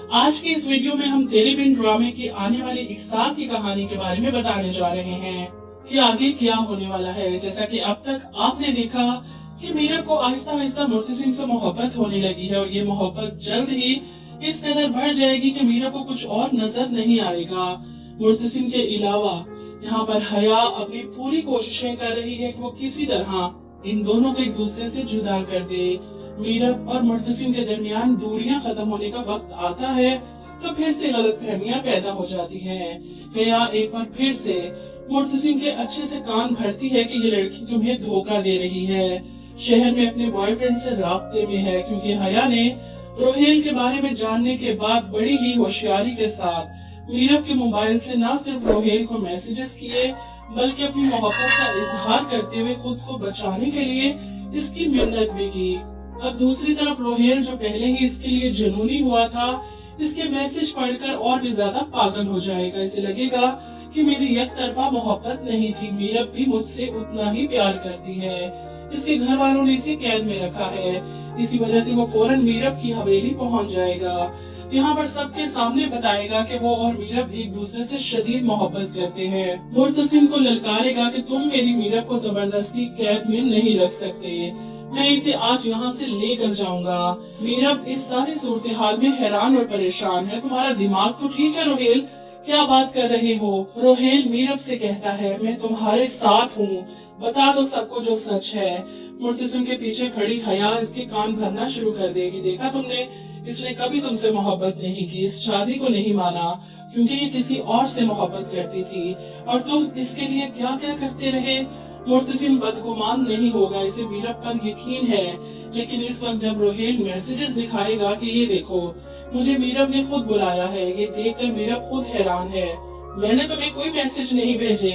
आज की इस वीडियो में हम तेरे बिन ड्रामे की आने वाली इकसार की कहानी के बारे में बताने जा रहे हैं कि आगे क्या होने वाला है। जैसा कि अब तक आपने देखा कि मीरब को आहिस्ता आहिस्ता मूर्ति सिंह से मोहब्बत होने लगी है और ये मोहब्बत जल्द ही इस कदर बढ़ जाएगी कि मीरब को कुछ और नजर नहीं आएगा मूर्ति सिंह के अलावा। यहाँ पर हया अपनी पूरी कोशिशें कर रही है कि वो किसी तरह इन दोनों को एक दूसरे से जुदा कर दे। मीरब और मूर्ति सिंह के दरमियान दूरियां खत्म होने का वक्त आता है तो फिर से गलतफहमियां पैदा हो जाती हैं। हया एक बार फिर से मूर्ति सिंह के अच्छे से कान भरती है कि ये लड़की तुम्हें धोखा दे रही है, शहर में अपने बॉयफ्रेंड से राब्ते में है, क्योंकि हया ने रोहेल के बारे में जानने के बाद बड़ी ही होशियारी के साथ मीरब के मोबाइल से न सिर्फ रोहेल को मैसेजेस किए बल्कि अपनी मोहब्बत का इजहार करते हुए खुद को बचाने के लिए इसकी मिन्नत भी की। अब दूसरी तरफ रोहेल जो पहले ही इसके लिए जुनूनी हुआ था, इसके मैसेज पढ़कर और भी ज्यादा पागल हो जाएगा। इसे लगेगा कि मेरी एक तरफा मोहब्बत नहीं थी, मीरब भी मुझसे उतना ही प्यार करती है। इसके घर वालों ने इसे कैद में रखा है, इसी वजह से वो फौरन मीरब की हवेली पहुंच जाएगा। यहाँ पर सबके सामने बताएगा कि वो और मीरब एक दूसरे से शदीद मोहब्बत करते हैं। मूर्ति सिंह को ललकारेगा कि तुम मेरी मीरब को जबरदस्ती कैद में नहीं रख सकते, मैं इसे आज यहाँ से लेकर जाऊंगा। मीरब इस सारी सूरत हाल में हैरान और परेशान है। तुम्हारा दिमाग तो ठीक है रोहेल, क्या बात कर रहे हो? रोहेल मीरब से कहता है, मैं तुम्हारे साथ हूँ, बता दो सबको जो सच है। मूर्ति सिंह के पीछे खड़ी हया इसके कान भरना शुरू कर देगी। देखा तुमने, इसने कभी तुमसे मोहब्बत नहीं की, इस शादी को नहीं माना क्योंकि ये किसी और से मोहब्बत करती थी और तुम इसके लिए क्या क्या करते रहे। मूर्ति सिंह बदगुमान नहीं होगा, इसे मीरब पर यकीन है। लेकिन इस वक्त जब रोहेल मैसेजेस दिखाएगा कि ये देखो मुझे मीरब ने खुद बुलाया है, ये देखकर मीरब खुद हैरान है, मैंने तुम्हें कोई मैसेज नहीं भेजे।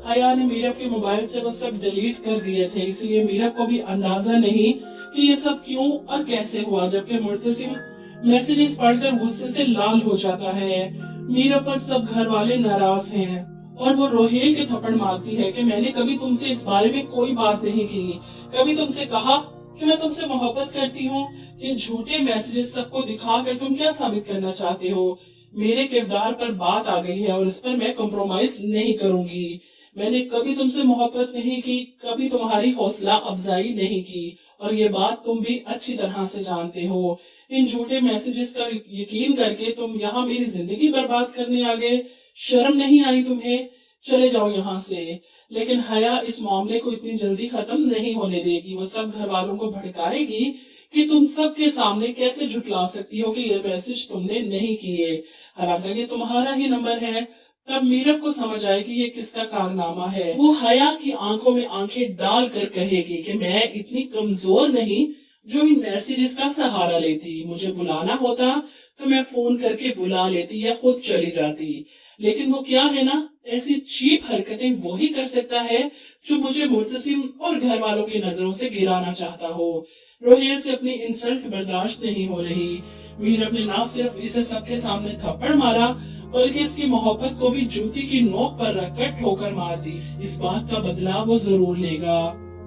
हया ने मीरब के मोबाइल से वो सब डिलीट कर दिए थे, इसलिए मीरब को भी अंदाजा नहीं कि ये सब क्यों और कैसे हुआ। जबकि मूर्ति सिंह मैसेजेस पढ़कर गुस्से से लाल हो जाता है। मीरब पर सब घर वाले नाराज हैं और वो रोहेल के थप्पड़ मारती है कि मैंने कभी तुमसे इस बारे में कोई बात नहीं की, कभी तुमसे कहा कि मैं तुमसे मोहब्बत करती हूँ। ये झूठे मैसेजेस सबको दिखाकर तुम क्या साबित करना चाहते हो? मेरे किरदार पर बात आ गई है और इस पर मैं कॉम्प्रोमाइज नहीं करूंगी। मैंने कभी तुमसे मोहब्बत नहीं की, कभी तुम्हारी हौसला अफजाई नहीं की और ये बात तुम भी अच्छी तरह से जानते हो। इन झूठे मैसेजेस का यकीन करके तुम यहाँ मेरी जिंदगी बर्बाद करने आ गए, शर्म नहीं आई तुम्हें? चले जाओ यहाँ से। लेकिन हया इस मामले को इतनी जल्दी खत्म नहीं होने देगी। वो सब घर वालों को भड़काएगी कि तुम सबके सामने कैसे झुठला सकती हो कि ये मैसेज तुमने नहीं किए, हालांकि ये तुम्हारा ही नंबर है। तब मीरब को समझ आए कि ये किसका कारनामा है। वो हया की आंखों में आंखें डाल कर कहेगी कि मैं इतनी कमजोर नहीं जो इन मैसेजेस का सहारा लेती, मुझे बुलाना होता तो मैं फोन करके बुला लेती या खुद चली जाती। लेकिन वो क्या है ना, ऐसी चीप हरकतें वो ही कर सकता है जो मुझे मूर्ति सिंह और घर वालों की नजरों से गिराना चाहता हो। रोहेल से अपनी इंसल्ट बर्दाश्त नहीं हो रही। मीरब ने ना सिर्फ इसे सबके सामने थप्पड़ मारा बल्कि इसकी मोहब्बत को भी जूती की नोक पर रखकर ठोकर मार दी। इस बात का बदला वो जरूर लेगा।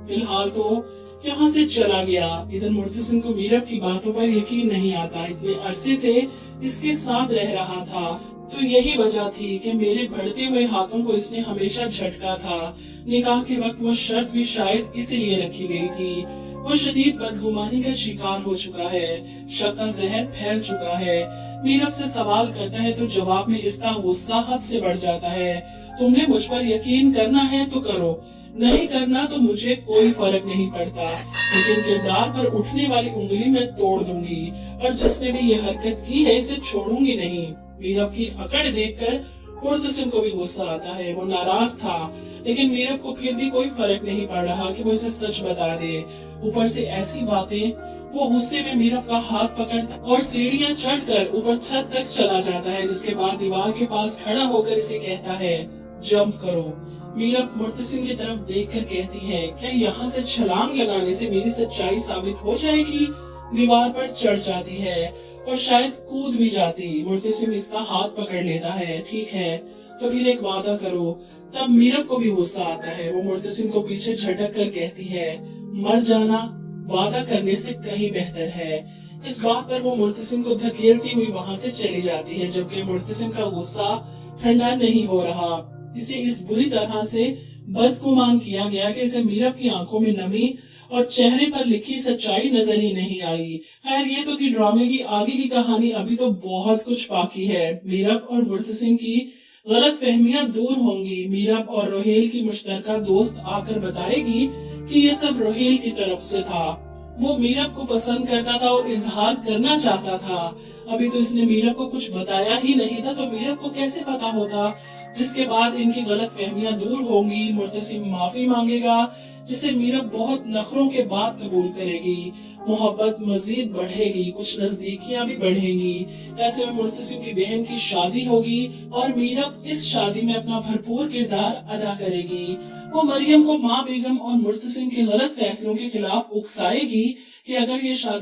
फिलहाल तो यहाँ से चला गया। इधर मूर्ति सिंह को मीरब की बातों पर यकीन नहीं आता। इतने अरसे से इसके साथ रह रहा था तो यही वजह थी कि मेरे बढ़ते हुए हाथों को इसने हमेशा झटका था। निकाह के वक्त वो शर्त भी शायद इसीलिए रखी गई थी। वो शदीद बदगुमानी का शिकार हो चुका है, शक का जहर फैल चुका है। मीरब से सवाल करता है तो जवाब में इसका गुस्सा हद से बढ़ जाता है। तुमने मुझ पर यकीन करना है तो करो, नहीं करना तो मुझे कोई फर्क नहीं पड़ता, लेकिन किरदार पर उठने वाली उंगली मैं तोड़ दूंगी और जिसने भी ये हरकत की है इसे छोड़ूंगी नहीं। मीरब की अकड़ देखकर मूर्ति सिंह को भी गुस्सा आता है। वो नाराज था लेकिन मीरब को फिर भी कोई फर्क नहीं पड़ रहा कि वो इसे सच बता दे। ऊपर से ऐसी बातें, वो गुस्से में मीरब का हाथ पकड़ और सीढ़ियां चढ़कर ऊपर छत तक चला जाता है, जिसके बाद दीवार के पास खड़ा होकर इसे कहता है जंप करो। मीरब मूर्ति सिंह की तरफ देखकर कहती है, क्या यहाँ से छलांग लगाने से मेरी सच्चाई साबित हो जाएगी? दीवार पर चढ़ जाती है और शायद कूद भी जाती। मूर्ति सिंह इसका हाथ पकड़ लेता है। ठीक है तो फिर एक वादा करो। तब मीरब को भी गुस्सा आता है। वो मूर्ति सिंह को पीछे झटक कर कहती है, मर जाना वादा करने से कहीं बेहतर है। इस बात पर वो मुर्तसिम को धकेलती हुई वहां से चली जाती है, जबकि मुर्तसिम का गुस्सा ठंडा नहीं हो रहा। इसे इस बुरी तरह से बदगुमान किया गया कि इसे मीरब की आंखों में नमी और चेहरे पर लिखी सच्चाई नजर ही नहीं आई। खैर, ये तो थी ड्रामे की आगे की कहानी, अभी तो बहुत कुछ बाकी है। मीरब और मुर्तसिम की गलत फहमियां दूर होंगी। मीरब और रोहेल की मुश्तरका दोस्त आकर बताएगी कि ये सब रोहेल की तरफ से था। वो मीरब को पसंद करता था और इजहार करना चाहता था। अभी तो इसने मीरब को कुछ बताया ही नहीं था, तो मीरब को कैसे पता होता। जिसके बाद इनकी गलत फहमियां दूर होंगी। मुर्तसिम माफी मांगेगा, जिसे मीरब बहुत नखरों के बाद कबूल करेगी। मोहब्बत मजीद बढ़ेगी, कुछ नजदीकियां भी बढ़ेंगी। ऐसे में मुर्तसिम की बहन की शादी होगी और मीरब इस शादी में अपना भरपूर किरदार अदा करेगी। वो मरियम को माँ बेगम और मुर्तसिम के गलत फैसलों के खिलाफ उकसाएगी कि अगर ये शादी